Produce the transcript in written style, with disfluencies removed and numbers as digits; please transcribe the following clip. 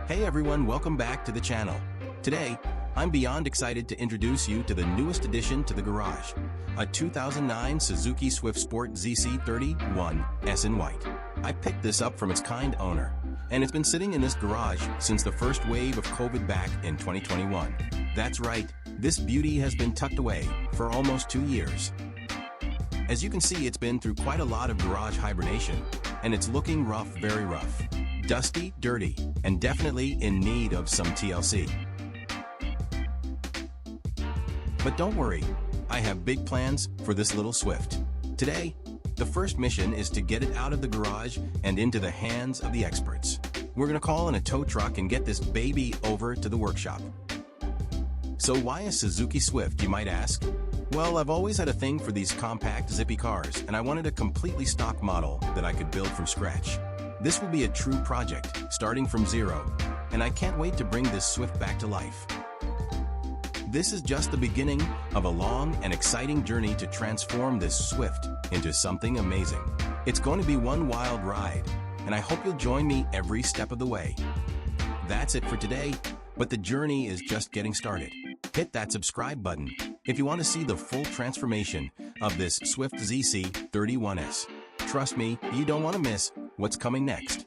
Hey everyone, welcome back to the channel. Today, I'm beyond excited to introduce you to the newest addition to the garage, a 2009 Suzuki Swift Sport ZC31S in white. I picked this up from its kind owner, and it's been sitting in this garage since the first wave of COVID back in 2021. That's right, this beauty has been tucked away for almost 2 years. As you can see, it's been through quite a lot of garage hibernation, and it's looking rough, very rough. Dusty, dirty, and definitely in need of some TLC. But don't worry, I have big plans for this little Swift. Today, the first mission is to get it out of the garage and into the hands of the experts. We're gonna call in a tow truck and get this baby over to the workshop. So why a Suzuki Swift, you might ask? Well, I've always had a thing for these compact, zippy cars, and I wanted a completely stock model that I could build from scratch. This will be a true project, starting from zero, and I can't wait to bring this Swift back to life. This is just the beginning of a long and exciting journey to transform this Swift into something amazing. It's going to be one wild ride, and I hope you'll join me every step of the way. That's it for today, but the journey is just getting started. Hit that subscribe button if you want to see the full transformation of this Swift ZC31S. Trust me, you don't want to miss what's coming next.